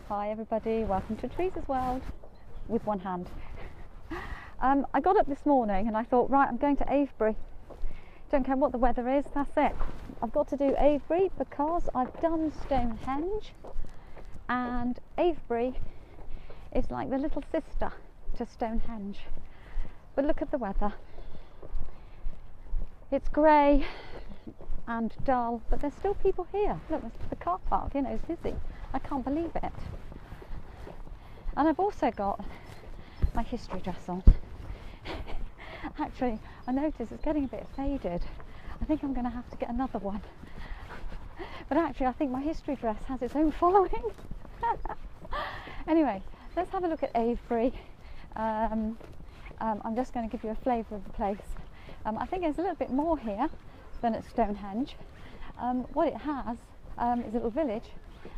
Hi everybody, welcome to Teresa's World with one hand. I got up this morning and I thought, right, I'm going to Avebury. Don't care what the weather is, that's it. I've got to do Avebury because I've done Stonehenge, and Avebury is like the little sister to Stonehenge. But look at the weather. It's grey and dull, but there's still people here. Look, the car park, you know, is busy. I can't believe it. And I've also got my history dress on. Actually, I notice it's getting a bit faded. I think I'm going to have to get another one. But actually, I think my history dress has its own following. Anyway, let's have a look at Avebury. I'm just going to give you a flavour of the place. I think there's a little bit more here than at Stonehenge. What it has is a little village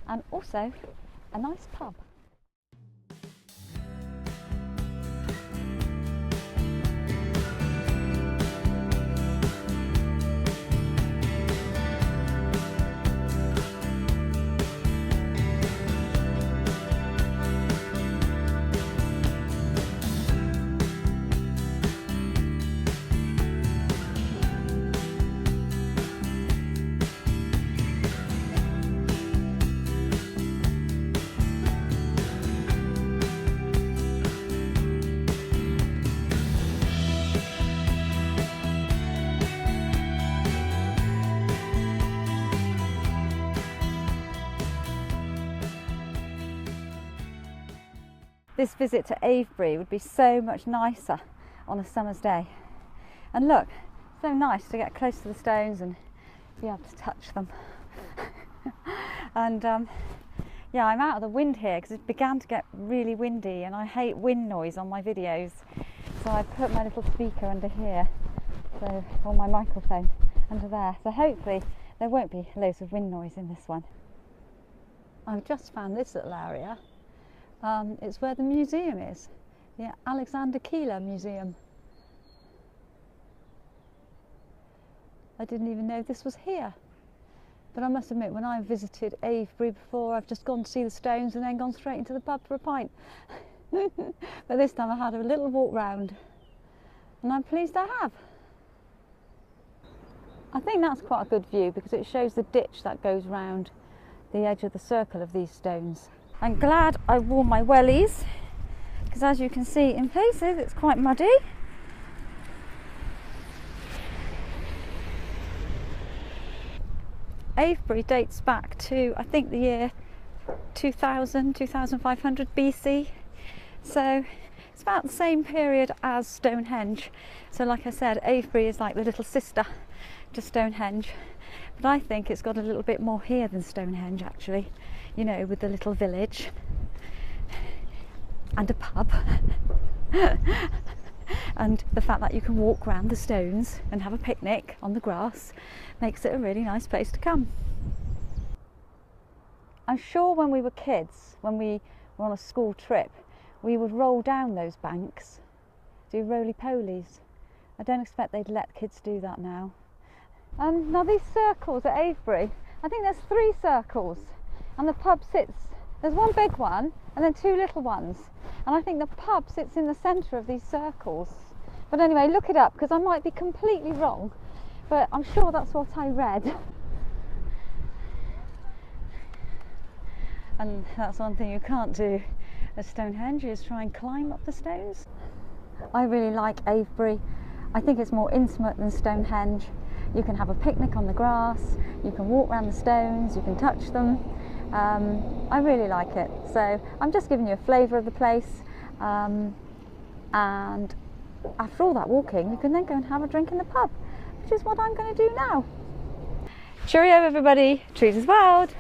and also a nice pub. This visit to Avebury would be so much nicer on a summer's day. And look, so nice to get close to the stones and be able to touch them. And yeah, I'm out of the wind here because it began to get really windy and I hate wind noise on my videos. So I put my little speaker under here, so, or my microphone under there. So hopefully there won't be loads of wind noise in this one. I've just found this little area. It's where the museum is, the Alexander Keeler Museum. I didn't even know this was here. But I must admit, when I visited Avebury before, I've just gone to see the stones and then gone straight into the pub for a pint. But this time I had a little walk round, and I'm pleased I have. I think that's quite a good view because it shows the ditch that goes round the edge of the circle of these stones. I'm glad I wore my wellies because, as you can see, in places it's quite muddy. Avebury dates back to, I think, the year 2000, 2500 BC. So it's about the same period as Stonehenge. So like I said, Avebury is like the little sister to Stonehenge. But I think it's got a little bit more here than Stonehenge, actually. You know, with the little village and a pub. And the fact that you can walk around the stones and have a picnic on the grass makes it a really nice place to come. I'm sure when we were kids, when we were on a school trip, we would roll down those banks, do roly-polies. I don't expect they'd let kids do that now. Now these circles at Avebury, I think there's 3 circles, and the pub sits, there's one big one and then 2 little ones, and I think the pub sits in the centre of these circles. But anyway, look it up because I might be completely wrong, but I'm sure that's what I read. And that's one thing you can't do at Stonehenge, is try and climb up the stones. I really like Avebury. I think it's more intimate than Stonehenge. You can have a picnic on the grass, you can walk around the stones, you can touch them. I really like it. So I'm just giving you a flavour of the place. And after all that walking, you can then go and have a drink in the pub, which is what I'm going to do now. Cheerio everybody, Teresa's World.